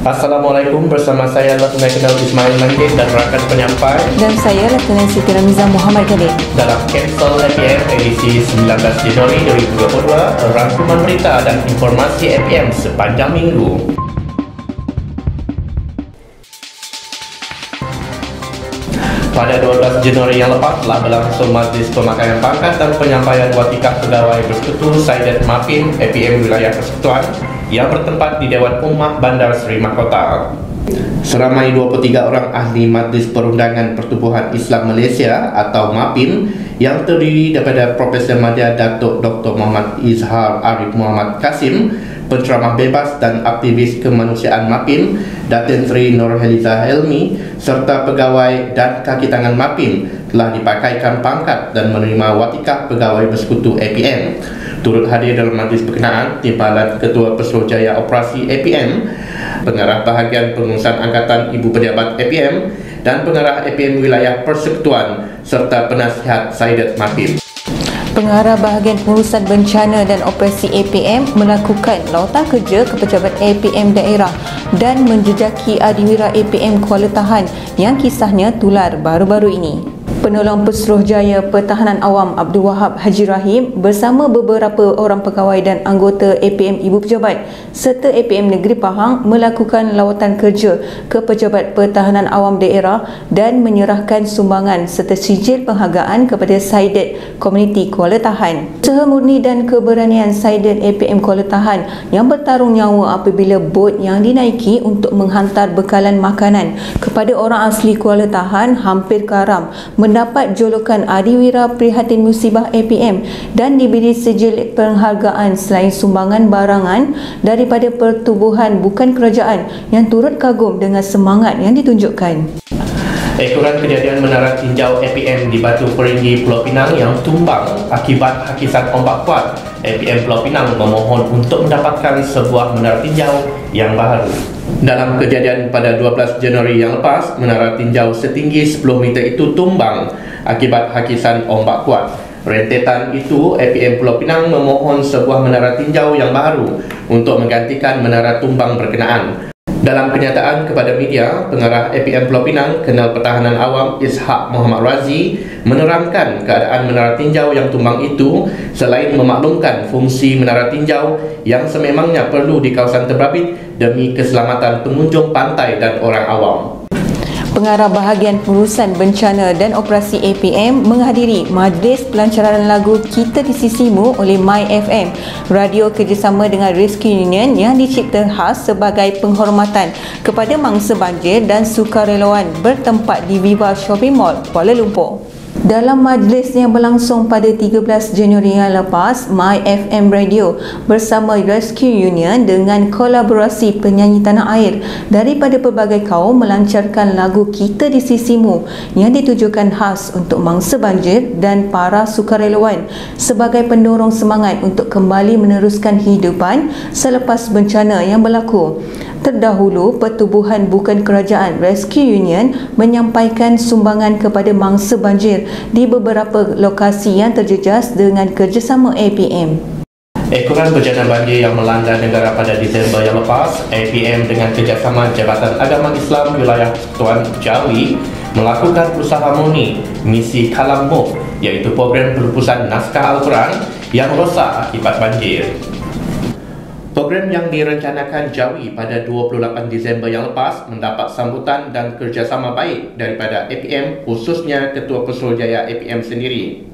Assalamualaikum, bersama saya Letnan Colonel Ismail Manggil dan rakan penyampai, dan saya Letnan Siti Ramizah Muhammad Khalid dalam Capsule APM edisi 19 Januari 2022, rangkuman berita dan informasi APM sepanjang minggu. Pada 12 Januari yang lepas telah berlangsung Majlis Pemakaian Pangkat dan Penyampaian Watikah Pegawai Bersekutu Saidat Mapin APM Wilayah Persekutuan yang bertempat di Dewan Ummah Bandar Seri Mahkota. Seramai 23 orang ahli Majlis Perundangan Pertubuhan Islam Malaysia atau MAPIM yang terdiri daripada Profesor Madya Datuk Dr. Muhammad Izhar Arif Muhammad Kasim, penceramah bebas dan aktivis kemanusiaan MAPIM, Datin Sri Nurhaliza Helmi, serta pegawai dan kaki tangan MAPIM telah dipakaikan pangkat dan menerima watikah pegawai bersekutu APM. Turut hadir dalam majlis berkenaan Timbalan Ketua Pesuruhjaya Operasi APM, Pengarah Bahagian Pengurusan Angkatan Ibu Pejabat APM dan Pengarah APM Wilayah Persekutuan serta Penasihat Saidat MAPIM. Pengarah Bahagian Pengurusan Bencana dan Operasi APM melakukan lawatan kerja ke pejabat APM daerah dan menjejaki adiwira APM Kuala Tahan yang kisahnya tular baru-baru ini. Penolong Pesuruhjaya Pertahanan Awam Abdul Wahab Haji Rahim bersama beberapa orang pegawai dan anggota APM Ibu Pejabat serta APM Negeri Pahang melakukan lawatan kerja ke Pejabat Pertahanan Awam Daerah dan menyerahkan sumbangan serta sijil penghargaan kepada Saidat Komuniti Kuala Tahan. Usaha murni dan keberanian Saidat APM Kuala Tahan yang bertarung nyawa apabila bot yang dinaiki untuk menghantar bekalan makanan kepada orang asli Kuala Tahan hampir karam mendapat julukan Adiwira Prihatin Musibah APM dan diberi sijil penghargaan selain sumbangan barangan daripada pertubuhan bukan kerajaan yang turut kagum dengan semangat yang ditunjukkan. Ekoran kejadian menara tinjau APM di Batu Peringgi Pulau Pinang yang tumbang akibat hakisan ombak kuat. APM Pulau Pinang memohon untuk mendapatkan sebuah menara tinjau yang baru. Dalam kejadian pada 12 Januari yang lepas, menara tinjau setinggi 10 meter itu tumbang akibat hakisan ombak kuat. Rentetan itu, APM Pulau Pinang memohon sebuah menara tinjau yang baru untuk menggantikan menara tumbang berkenaan. Dalam kenyataan kepada media, Pengarah APM Pulau Pinang, Kenal Pertahanan Awam Ishak Muhammad Razi menerangkan keadaan menara tinjau yang tumbang itu selain memaklumkan fungsi menara tinjau yang sememangnya perlu di kawasan terbabit demi keselamatan pengunjung pantai dan orang awam. Pengarah Bahagian Pengurusan Bencana dan Operasi APM menghadiri majlis pelancaran lagu Kita di Sisimu oleh My FM, radio kerjasama dengan Rescue Union yang dicipta khas sebagai penghormatan kepada mangsa banjir dan sukarelawan bertempat di Viva Shopping Mall, Kuala Lumpur. Dalam majlis yang berlangsung pada 13 Januari yang lepas, My FM Radio bersama Rescue Union dengan kolaborasi penyanyi tanah air daripada pelbagai kaum melancarkan lagu Kita di Sisimu yang ditujukan khas untuk mangsa banjir dan para sukarelawan sebagai pendorong semangat untuk kembali meneruskan hidupan selepas bencana yang berlaku. Terdahulu, Pertubuhan Bukan Kerajaan Rescue Union menyampaikan sumbangan kepada mangsa banjir di beberapa lokasi yang terjejas dengan kerjasama APM. Ekoran bencana banjir yang melanda negara pada Disember yang lepas, APM dengan kerjasama Jabatan Agama Islam Wilayah Persekutuan Jawi melakukan usaha murni misi Kalam Muf, iaitu program pelupusan naskah Al-Quran yang rosak akibat banjir. Program yang direncanakan Jawi pada 28 Disember yang lepas mendapat sambutan dan kerjasama baik daripada APM, khususnya Ketua Pesuruhjaya APM sendiri.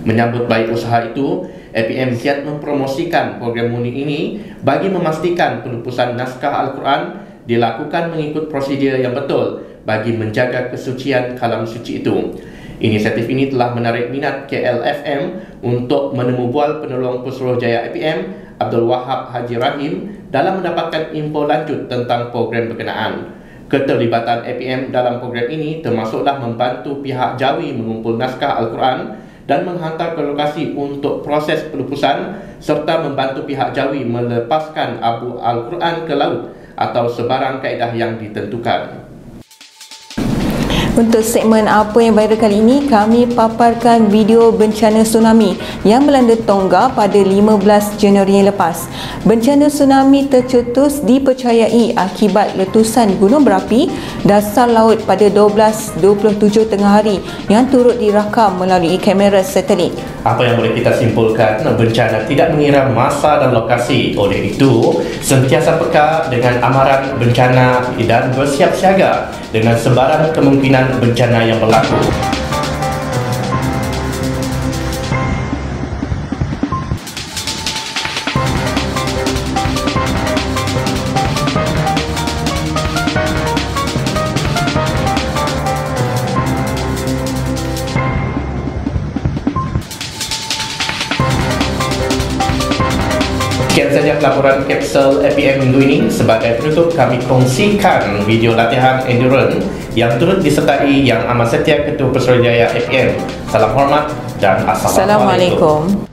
Menyambut baik usaha itu, APM giat mempromosikan program murni ini bagi memastikan pelupusan naskah Al-Quran dilakukan mengikut prosedur yang betul bagi menjaga kesucian kalam suci itu. Inisiatif ini telah menarik minat KLFM untuk menemu bual penolong Pesuruhjaya APM Abdul Wahab Haji Rahim dalam mendapatkan info lanjut tentang program berkenaan. Keterlibatan APM dalam program ini termasuklah membantu pihak Jawi mengumpul naskah Al-Quran dan menghantar ke lokasi untuk proses pelupusan serta membantu pihak Jawi melepaskan abu Al-Quran ke laut atau sebarang kaedah yang ditentukan. Untuk segmen Apa yang Viral kali ini, kami paparkan video bencana tsunami yang melanda Tonga pada 15 Januari yang lepas. Bencana tsunami tercetus dipercayai akibat letusan gunung berapi dasar laut pada 12.27 tengah hari yang turut dirakam melalui kamera satelit. Apa yang boleh kita simpulkan, bencana tidak mengira masa dan lokasi. Oleh itu, sentiasa peka dengan amaran bencana dan bersiap siaga dengan sebaran kemungkinan bencana yang berlaku. Sekian saja laporan Kapsul APM minggu ini. Sebagai penutup, kami kongsikan video latihan endurance yang turut disertai Yang Amat Setia Ketua Pesuruhjaya APM. Salam hormat dan Assalamualaikum.